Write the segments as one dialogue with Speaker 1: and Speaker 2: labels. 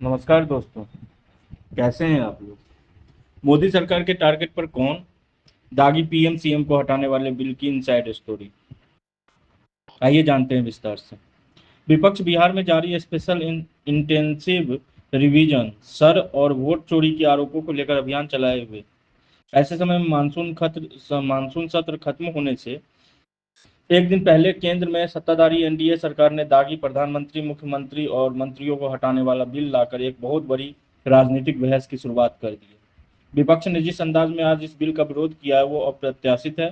Speaker 1: नमस्कार दोस्तों। कैसे हैं आप लोग। मोदी सरकार के टारगेट पर कौन, दागी पीएम सीएम को हटाने वाले बिल की इनसाइड स्टोरी। आइए जानते हैं विस्तार से। विपक्ष बिहार में जारी स्पेशल इंटेंसिव रिवीजन सर और वोट चोरी के आरोपों को लेकर अभियान चलाए हुए। ऐसे समय में मानसून सत्र खत्म होने से एक दिन पहले केंद्र में सत्ताधारी एनडीए सरकार ने दागी प्रधानमंत्री, मुख्यमंत्री और मंत्रियों को हटाने वाला बिल लाकर एक बहुत बड़ी राजनीतिक बहस की शुरुआत कर दी है। विपक्ष ने जिस अंदाज में आज इस बिल का विरोध किया है वो अप्रत्याशित है।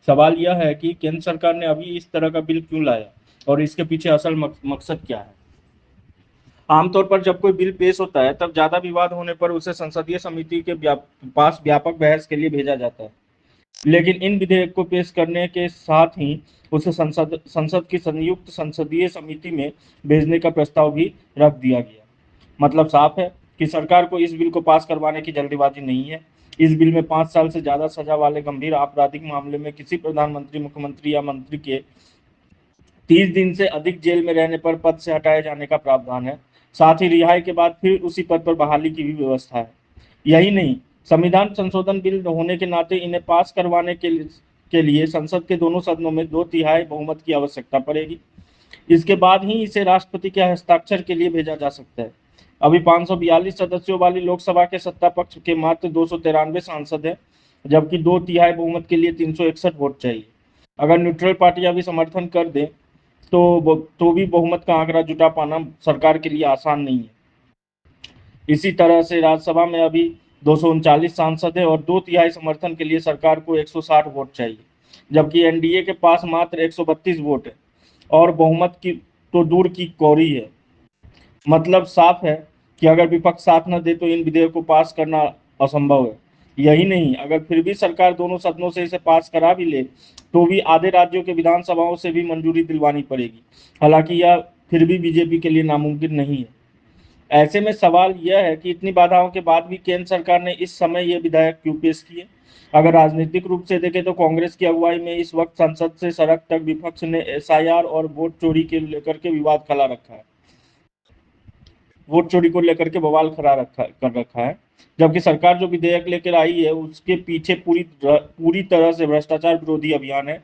Speaker 1: सवाल यह है कि केंद्र सरकार ने अभी इस तरह का बिल क्यों लाया और इसके पीछे असल मकसद क्या है। आमतौर पर जब कोई बिल पेश होता है तब ज्यादा विवाद होने पर उसे संसदीय समिति के पास व्यापक बहस के लिए भेजा जाता है। लेकिन इन विधेयक को पेश करने के साथ ही उसे संसद संसद की संयुक्त संसदीय समिति में भेजने का प्रस्ताव भी रख दिया गया। मतलब साफ है कि सरकार को इस बिल को पास करवाने की जल्दीबाजी नहीं है। इस बिल में 5 साल से ज्यादा सजा वाले गंभीर आपराधिक मामले में किसी प्रधानमंत्री, मुख्यमंत्री या मंत्री के 30 दिन से अधिक जेल में रहने पर पद से हटाए जाने का प्रावधान है। साथ ही रिहाई के बाद फिर उसी पद पर बहाली की भी व्यवस्था है। यही नहीं, संविधान संशोधन बिल होने के नाते इन्हें पास करवाने के लिए संसद के दोनों सदनों में 2/3 बहुमत की आवश्यकता पड़ेगी। इसके बाद ही इसे राष्ट्रपति के हस्ताक्षर के लिए भेजा जा सकता है। अभी 542 सदस्यों वाली लोकसभा के सत्ता पक्ष के मात्र 293 सांसद हैं, जबकि 2/3 बहुमत के लिए 361 वोट चाहिए। अगर न्यूट्रल पार्टियां भी समर्थन कर दें तो भी बहुमत का आंकड़ा जुटा पाना सरकार के लिए आसान नहीं है। इसी तरह से राज्यसभा में अभी 239 सांसद है और 2/3 समर्थन के लिए सरकार को 160 वोट चाहिए, जबकि एनडीए के पास मात्र 132 वोट है और बहुमत की तो दूर की कौड़ी है। मतलब साफ है कि अगर विपक्ष साथ न दे तो इन विधेयक को पास करना असंभव है। यही नहीं, अगर फिर भी सरकार दोनों सदनों से इसे पास करा भी ले तो भी आधे राज्यों के विधानसभाओं से भी मंजूरी दिलवानी पड़ेगी। हालांकि यह फिर भी बीजेपी के लिए नामुमकिन नहीं है। ऐसे में सवाल यह है कि इतनी बाधाओं के बाद भी केंद्र सरकार ने इस समय ये विधेयक क्यों पेश किए। अगर राजनीतिक रूप से देखें तो कांग्रेस की अगुवाई में इस वक्त संसद से सड़क तक विपक्ष ने एसआईआर और वोट चोरी के लेकर के विवाद खड़ा रखा है। वोट चोरी को लेकर के बवाल खड़ा कर रखा है, जबकि सरकार जो विधेयक लेकर आई है उसके पीछे पूरी तरह से भ्रष्टाचार विरोधी अभियान है।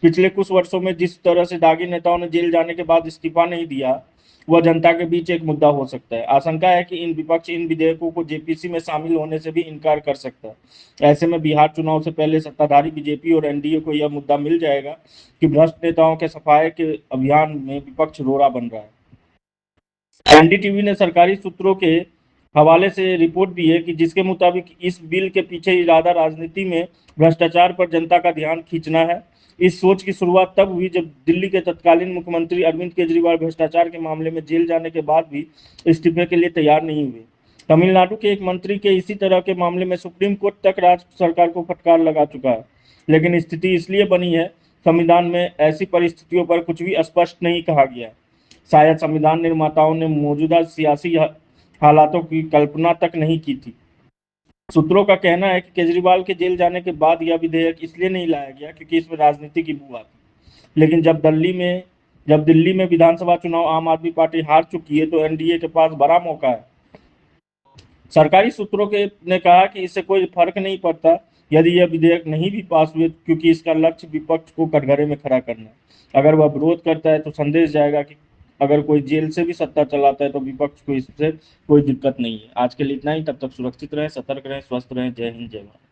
Speaker 1: पिछले कुछ वर्षों में जिस तरह से दागी नेताओं ने जेल जाने के बाद इस्तीफा नहीं दिया, वह जनता के बीच एक मुद्दा हो सकता है। आशंका है कि इन विपक्ष इन विधेयकों को जेपीसी में शामिल होने से भी इनकार कर सकता है। ऐसे में बिहार चुनाव से पहले सत्ताधारी बीजेपी और एनडीए को यह मुद्दा मिल जाएगा कि भ्रष्ट नेताओं के सफाये के अभियान में विपक्ष रोड़ा बन रहा है। एनडीटीवी ने सरकारी सूत्रों के हवाले से रिपोर्ट दी है कि जिसके मुताबिक इस बिल के पीछे इरादा राजनीति में भ्रष्टाचार पर जनता का ध्यान खींचना है। इस सोच की शुरुआत तब हुई जब दिल्ली के तत्कालीन मुख्यमंत्री अरविंद केजरीवाल भ्रष्टाचार के मामले में जेल जाने के बाद भी इस्तीफे के लिए तैयार नहीं हुए। तमिलनाडु के एक मंत्री के इसी तरह के मामले में सुप्रीम कोर्ट तक राज्य सरकार को फटकार लगा चुका है। लेकिन स्थिति इसलिए बनी है, संविधान में ऐसी परिस्थितियों पर कुछ भी स्पष्ट नहीं कहा गया। शायद संविधान निर्माताओं ने मौजूदा सियासी हालातों की कल्पना तक नहीं की थी। सूत्रों का कहना है कि केजरीवाल के जेल जाने के बाद यह विधेयक इसलिए नहीं लाया गया क्योंकि इसमें राजनीति की बू आती। लेकिन जब दिल्ली में विधानसभा चुनाव आम आदमी पार्टी हार चुकी है तो एनडीए के पास बड़ा मौका है। सरकारी सूत्रों के ने कहा कि इससे कोई फर्क नहीं पड़ता यदि यह विधेयक नहीं भी पास हुए, क्योंकि इसका लक्ष्य विपक्ष को कटघरे में खड़ा करना है। अगर वह विरोध करता है तो संदेश जाएगा कि अगर कोई जेल से भी सत्ता चलाता है तो विपक्ष को इससे कोई दिक्कत नहीं है। आज के लिए इतना ही। तब तक सुरक्षित रहें, सतर्क रहें, स्वस्थ रहें। जय हिंद, जय भारत।